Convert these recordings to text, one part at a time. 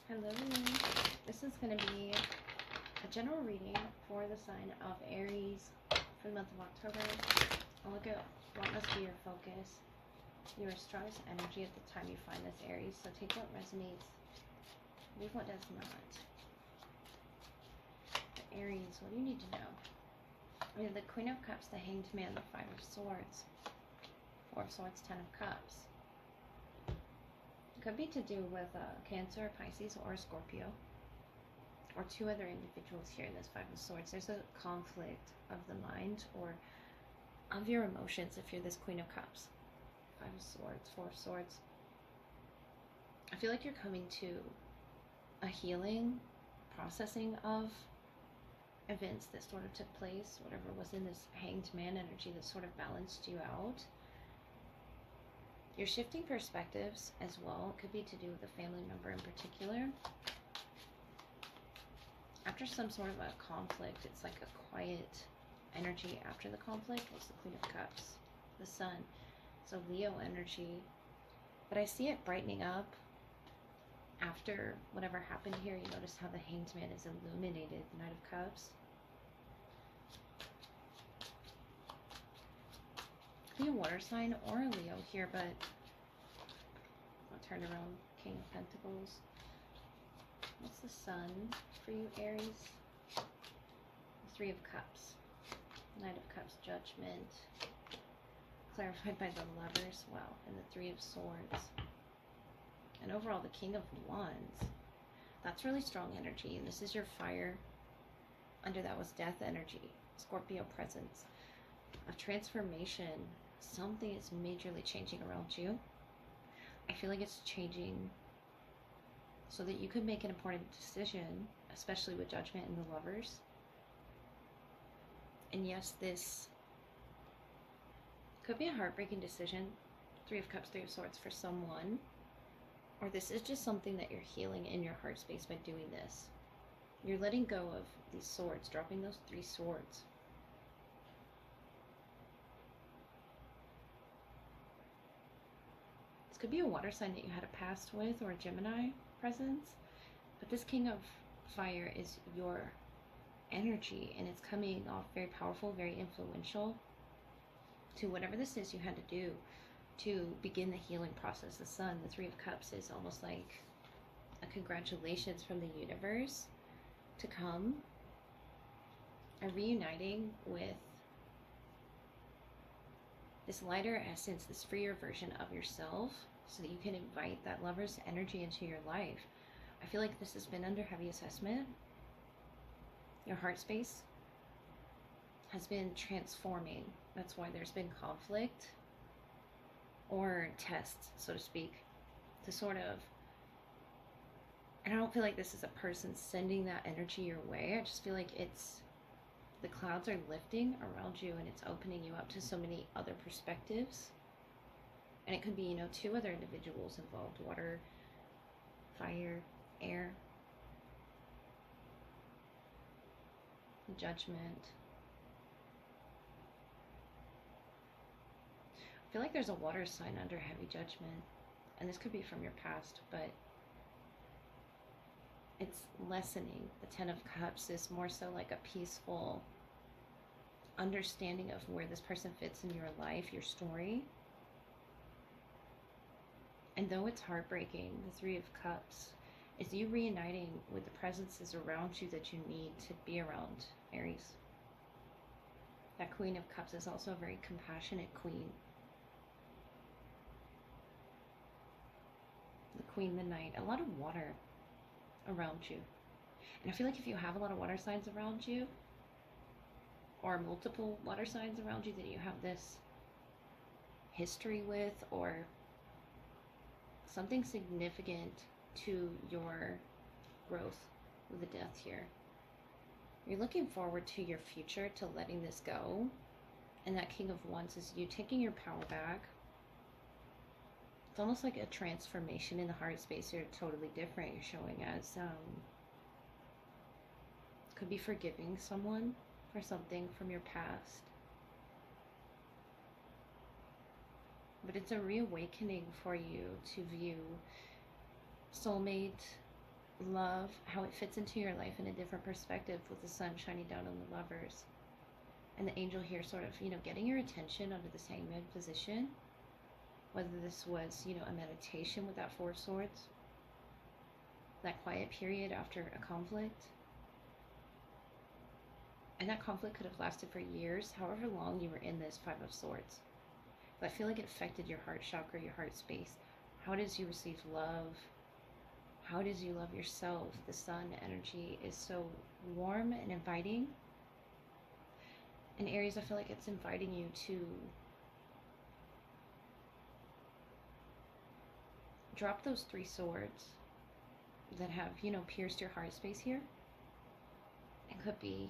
Hello, this is going to be a general reading for the sign of Aries for the month of October. I'll look at what must be your focus, your strongest energy at the time you find this Aries. So take what resonates, leave what does not. The Aries, what do you need to know? We have the Queen of Cups, the Hanged Man, the Five of Swords, Four of Swords, Ten of Cups. It could be to do with Cancer, Pisces, or Scorpio, or two other individuals here in this Five of Swords. There's a conflict of the mind or of your emotions if you're this Queen of Cups. Five of Swords, Four of Swords. I feel like you're coming to a healing, processing of events that sort of took place, whatever was in this Hanged Man energy that sort of balanced you out. You're shifting perspectives as well. It could be to do with a family member in particular. After some sort of a conflict, it's like a quiet energy after the conflict. What's the Queen of Cups? The Sun. So Leo energy. But I see it brightening up after whatever happened here. You notice how the Hanged Man is illuminated, the Knight of Cups. Be a water sign or a Leo here, but I'll turn around. King of Pentacles. What's the Sun for you, Aries? The Three of Cups. Knight of Cups, Judgment. Clarified by the Lovers, well, and the Three of Swords. And overall, the King of Wands. That's really strong energy. And this is your fire. Under that was death energy. Scorpio presence. A transformation. Something is majorly changing around you. I feel like it's changing so that you could make an important decision, especially with Judgment and the Lovers. And yes, this could be a heartbreaking decision. Three of Cups, Three of Swords for someone. Or this is just something that you're healing in your heart space by doing this. You're letting go of these swords, dropping those three swords. Could be a water sign that you had a past with, or a Gemini presence, but this King of Fire is your energy, and it's coming off very powerful, very influential to whatever this is you had to do to begin the healing process. The Sun, the Three of Cups, is almost like a congratulations from the universe to come, a reuniting with this lighter essence, this freer version of yourself, so that you can invite that lover's energy into your life. I feel like this has been under heavy assessment. Your heart space has been transforming. That's why there's been conflict or tests, so to speak, to sort of, and I don't feel like this is a person sending that energy your way. I just feel like it's, the clouds are lifting around you and it's opening you up to so many other perspectives. And it could be, you know, two other individuals involved. Water, fire, air. Judgment. I feel like there's a water sign under heavy judgment. And this could be from your past, but it's lessening. The Ten of Cups is more so like a peaceful understanding of where this person fits in your life, your story. And though it's heartbreaking, the Three of Cups is you reuniting with the presences around you that you need to be around, Aries. That Queen of Cups is also a very compassionate queen. The Queen, the Knight, a lot of water around you. And I feel like if you have a lot of water signs around you, or multiple water signs around you that you have this history with, or something significant to your growth with the Death here. You're looking forward to your future, to letting this go. And that King of Wands is you taking your power back. It's almost like a transformation in the heart space. You're totally different. You're showing as could be forgiving someone for something from your past. But it's a reawakening for you to view soulmate, love how it fits into your life in a different perspective with the sun shining down on the lovers. And the angel here sort of, getting your attention under this hangman position. Whether this was, a meditation with that Four of Swords, that quiet period after a conflict. And that conflict could have lasted for years, however long you were in this Five of Swords. But I feel like it affected your heart chakra, your heart space. How does you receive love? How does you love yourself? The sun energy is so warm and inviting. And Aries, I feel like it's inviting you to drop those 3 swords that have, pierced your heart space here. It could be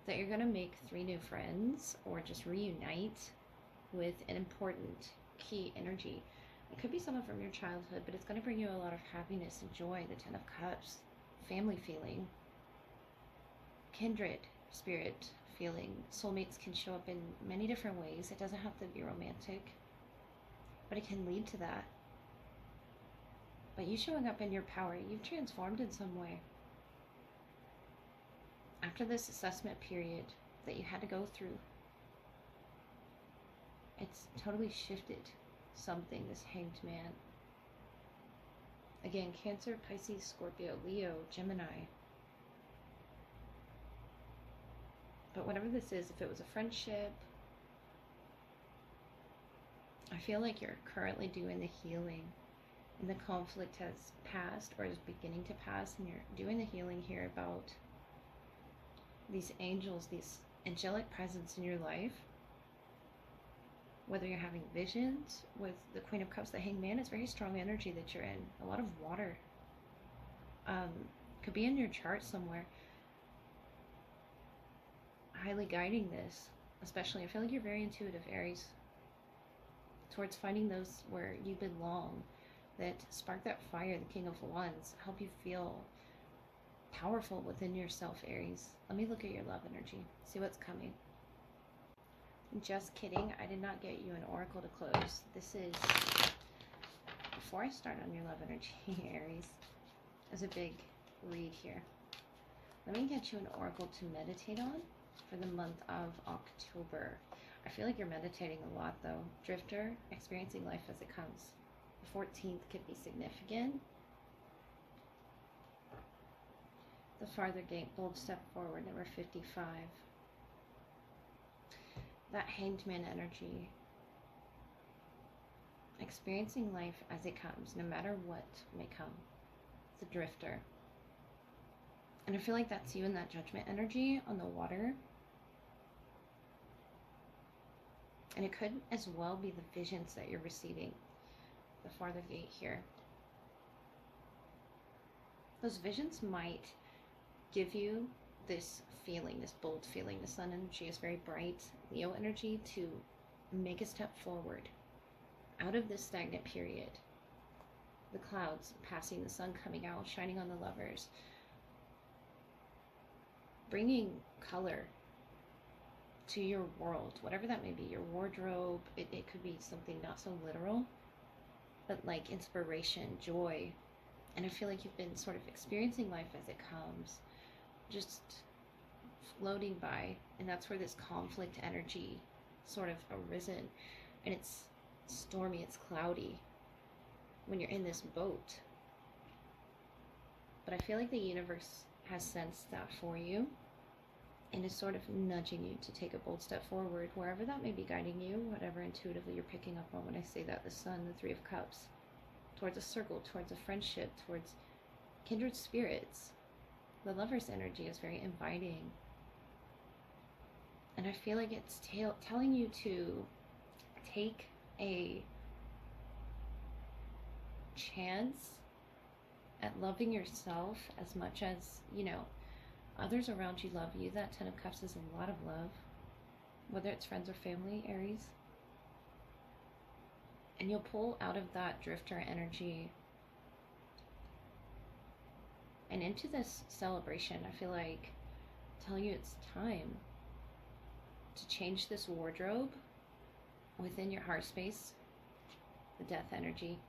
that you're going to make 3 new friends or just reunite with an important key energy. It could be someone from your childhood, but it's going to bring you a lot of happiness and joy. The Ten of Cups, family feeling, kindred spirit feeling. Soulmates can show up in many different ways. It doesn't have to be romantic, but it can lead to that. But you showing up in your power, you've transformed in some way. After this assessment period that you had to go through, it's totally shifted something, this Hanged Man. Again, Cancer, Pisces, Scorpio, Leo, Gemini. But whatever this is, if it was a friendship, I feel like you're currently doing the healing. And the conflict has passed or is beginning to pass, and you're doing the healing here about these angels, these angelic presence in your life. Whether you're having visions with the Queen of Cups, the Hanged Man, it's very strong energy that you're in. A lot of water. Could be in your chart somewhere. Highly guiding this. Especially, I feel like you're very intuitive, Aries. Towards finding those where you belong. That spark that fire, the King of Wands, help you feel powerful within yourself, Aries. Let me look at your love energy, see what's coming. Just kidding, I did not get you an oracle to close. This is, before I start on your love energy, Aries, there's a big read here. Let me get you an oracle to meditate on for the month of October. I feel like you're meditating a lot though. Drifter, experiencing life as it comes. 14th could be significant. The farther gate, bold step forward, number 55. That Hanged Man energy. Experiencing life as it comes, no matter what may come. It's a drifter. And I feel like that's you in that Judgment energy on the water. And it could as well be the visions that you're receiving. The farther gate here. Those visions might give you this feeling, this bold feeling. The sun energy is very bright. Leo energy to make a step forward out of this stagnant period. The clouds passing, the sun coming out, shining on the lovers. Bringing color to your world, whatever that may be, your wardrobe. It could be something not so literal, but like inspiration, joy. And I feel like you've been sort of experiencing life as it comes, just floating by. And that's where this conflict energy sort of arisen. And it's stormy, it's cloudy when you're in this boat. But I feel like the universe has sensed that for you and is sort of nudging you to take a bold step forward, wherever that may be guiding you, whatever intuitively you're picking up on when I say that. The sun, the Three of Cups, towards a circle, towards a friendship, towards kindred spirits. The Lover's energy is very inviting. And I feel like it's telling you to take a chance at loving yourself as much as, others around you love you. That Ten of Cups is a lot of love, whether it's friends or family, Aries. And you'll pull out of that drifter energy and into this celebration. I feel like telling you it's time to change this wardrobe within your heart space. The Death energy.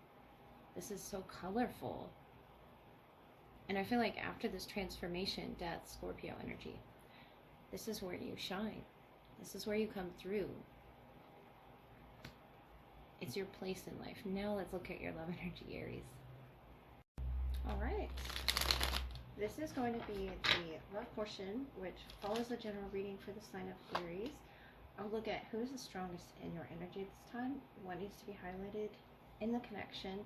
This is so colorful. And I feel like after this transformation, death, Scorpio energy, this is where you shine. This is where you come through. It's your place in life. Now let's look at your love energy, Aries. All right. This is going to be the love portion, which follows the general reading for the sign of Aries. I'll look at who is the strongest in your energy this time, what needs to be highlighted in the connection,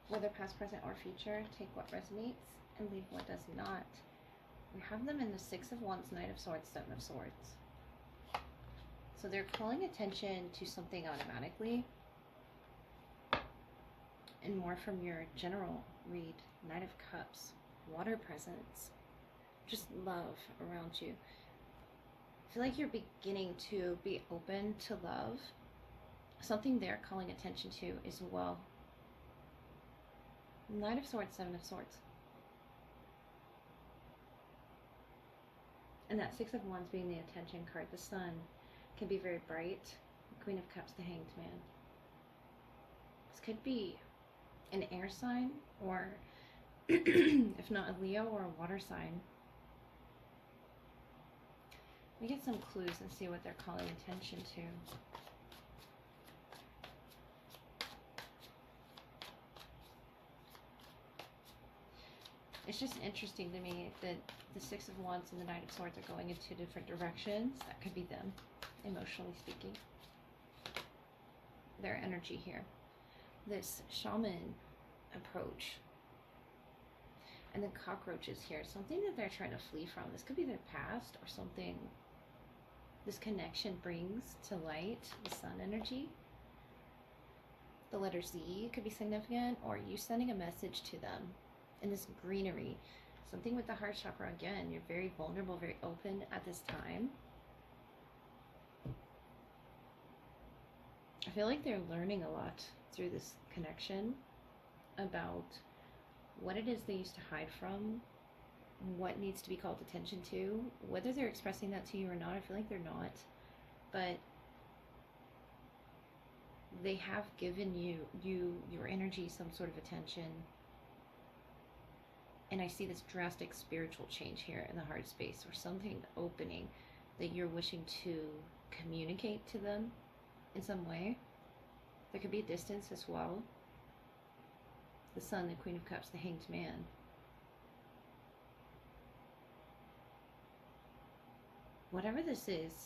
whether past, present, or future. Take what resonates and leave what does not. We have them in the Six of Wands, Knight of Swords, Seven of Swords. So they're calling attention to something automatically, and more from your general read. Knight of Cups, water presence, just love around you. I feel like you're beginning to be open to love. Something they're calling attention to as well. Knight of Swords, Seven of Swords. And that Six of Wands being the attention card. The sun can be very bright. The Queen of Cups, the Hanged Man. This could be an air sign, or if not a Leo, or a water sign. We get some clues and see what they're calling attention to. It's just interesting to me that the Six of Wands and the Knight of Swords are going in two different directions. That could be them, emotionally speaking. Their energy here. This shaman approach. And the cockroaches here. Something that they're trying to flee from. This could be their past or something this connection brings to light. The sun energy. The letter Z could be significant, or you sending a message to them. In this greenery, something with the heart chakra again. You're very vulnerable, very open at this time. I feel like they're learning a lot through this connection about what it is they used to hide from, what needs to be called attention to, whether they're expressing that to you or not. I feel like they're not, but they have given your energy some sort of attention. And I see this drastic spiritual change here in the heart space, or something opening that you're wishing to communicate to them in some way. There could be a distance as well. The Sun, the Queen of Cups, the Hanged Man. Whatever this is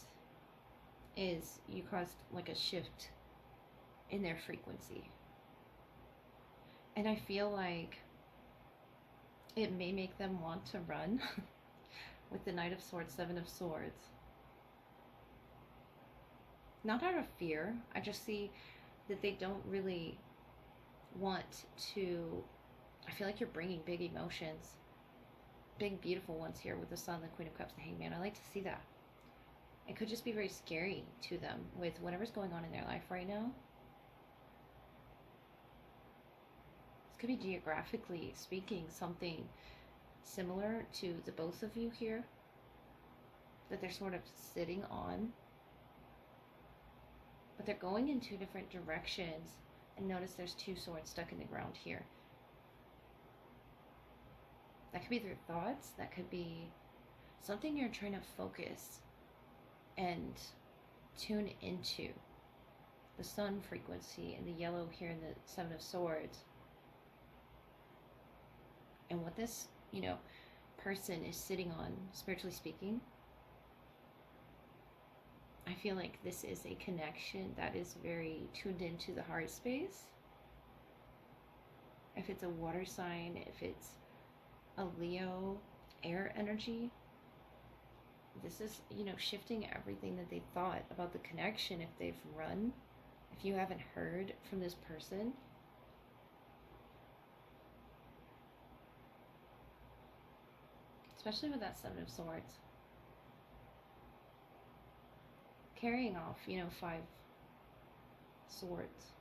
you caused like a shift in their frequency. And I feel like it may make them want to run with the Knight of Swords, Seven of Swords. Not out of fear. I just see that they don't really want to. I feel like you're bringing big emotions. Big, beautiful ones here with the Sun, the Queen of Cups, the Hanged Man. I like to see that. It could just be very scary to them with whatever's going on in their life right now. Could be geographically speaking something similar to the both of you here that they're sort of sitting on, but they're going in two different directions. And notice there's two swords stuck in the ground here. That could be their thoughts. That could be something you're trying to focus and tune into. The Sun frequency and the yellow here in the Seven of Swords. And what this, person is sitting on, spiritually speaking, I feel like this is a connection that is very tuned into the heart space. If it's a water sign, if it's a Leo, air energy, this is, shifting everything that they thought about the connection. If they've run, if you haven't heard from this person, especially with that Seven of Swords. Carrying off, 5 swords.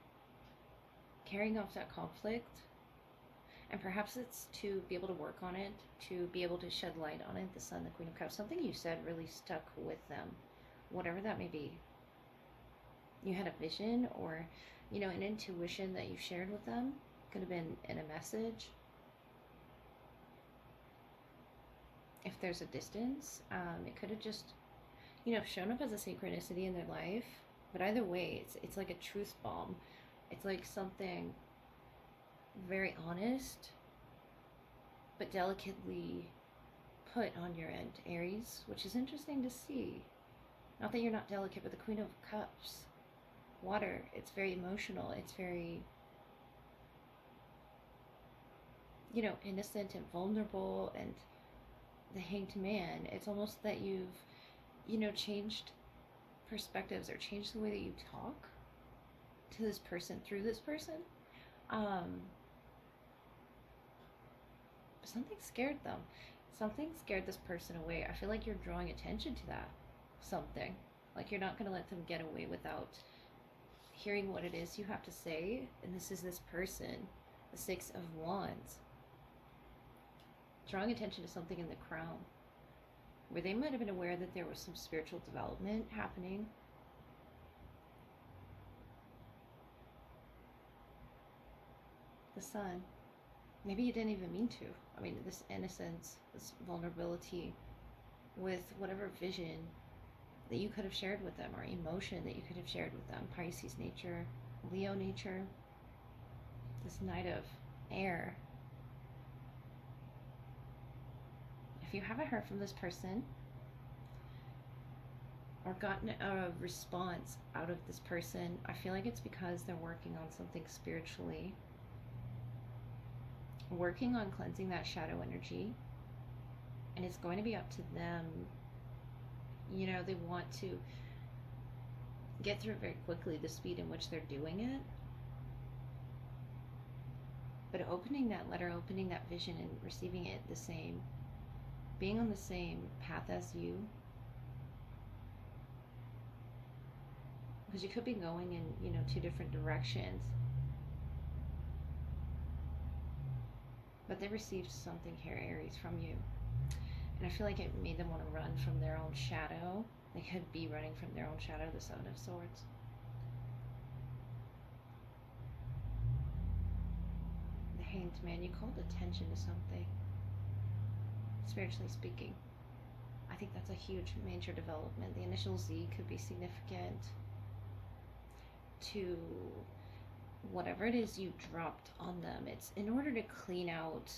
Carrying off that conflict. And perhaps it's to be able to work on it, to be able to shed light on it. The Sun, the Queen of Cups. Something you said really stuck with them. Whatever that may be. You had a vision or, an intuition that you shared with them. Could have been in a message. if there's a distance, it could have just, shown up as a synchronicity in their life. But either way, it's like a truth bomb. It's like something very honest, but delicately put on your end, Aries, which is interesting to see. Not that you're not delicate, but the Queen of Cups, water, it's very emotional. It's very, innocent and vulnerable. And the Hanged Man, it's almost that you've, changed perspectives or changed the way that you talk to this person through this person. Something scared them. Something scared this person away. I feel like you're drawing attention to that something. Like you're not going to let them get away without hearing what it is you have to say. And this is this person, the Six of Wands, drawing attention to something in the crown, where they might have been aware that there was some spiritual development happening. The Sun. Maybe you didn't even mean to. I mean, this innocence, this vulnerability with whatever vision that you could have shared with them, or emotion that you could have shared with them. Pisces nature, Leo nature, this Knight of Air. If you haven't heard from this person or gotten a response out of this person, I feel like it's because they're working on something spiritually, working on cleansing that shadow energy, and it's going to be up to them. They want to get through it very quickly, the speed in which they're doing it. But opening that letter, opening that vision, and receiving it the same, being on the same path as you, because you could be going in, two different directions. But they received something here, Aries, from you. And I feel like it made them want to run from their own shadow. They could be running from their own shadow, the Seven of Swords. The Hanged Man, you called attention to something, spiritually speaking. I think that's a huge, major development. The initial Z could be significant to whatever it is you dropped on them. It's in order to clean out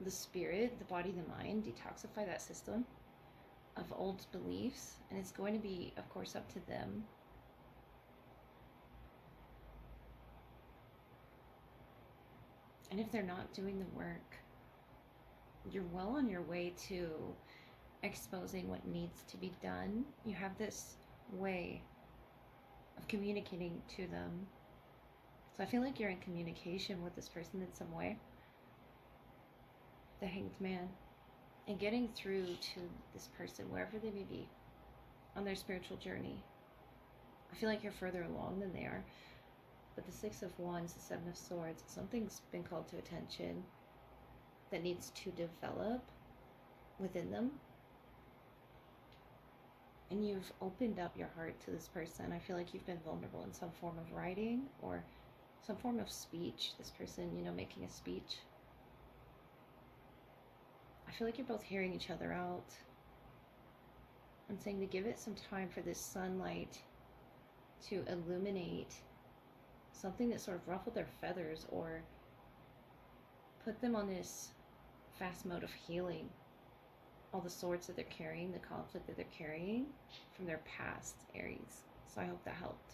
the spirit, the body, the mind, detoxify that system of old beliefs. And it's going to be, of course, up to them. And if they're not doing the work, you're well on your way to exposing what needs to be done. You have this way of communicating to them. So I feel like you're in communication with this person in some way. The Hanged Man. And getting through to this person, wherever they may be, on their spiritual journey. I feel like you're further along than they are. But the Six of Wands, the Seven of Swords, something's been called to attention that needs to develop within them. And you've opened up your heart to this person. I feel like you've been vulnerable in some form of writing or some form of speech. This person, making a speech. I feel like you're both hearing each other out. I'm saying to give it some time for this sunlight to illuminate something that sort of ruffled their feathers or put them on this fast mode of healing. All the swords that they're carrying, the conflict that they're carrying from their past, Aries. So I hope that helped.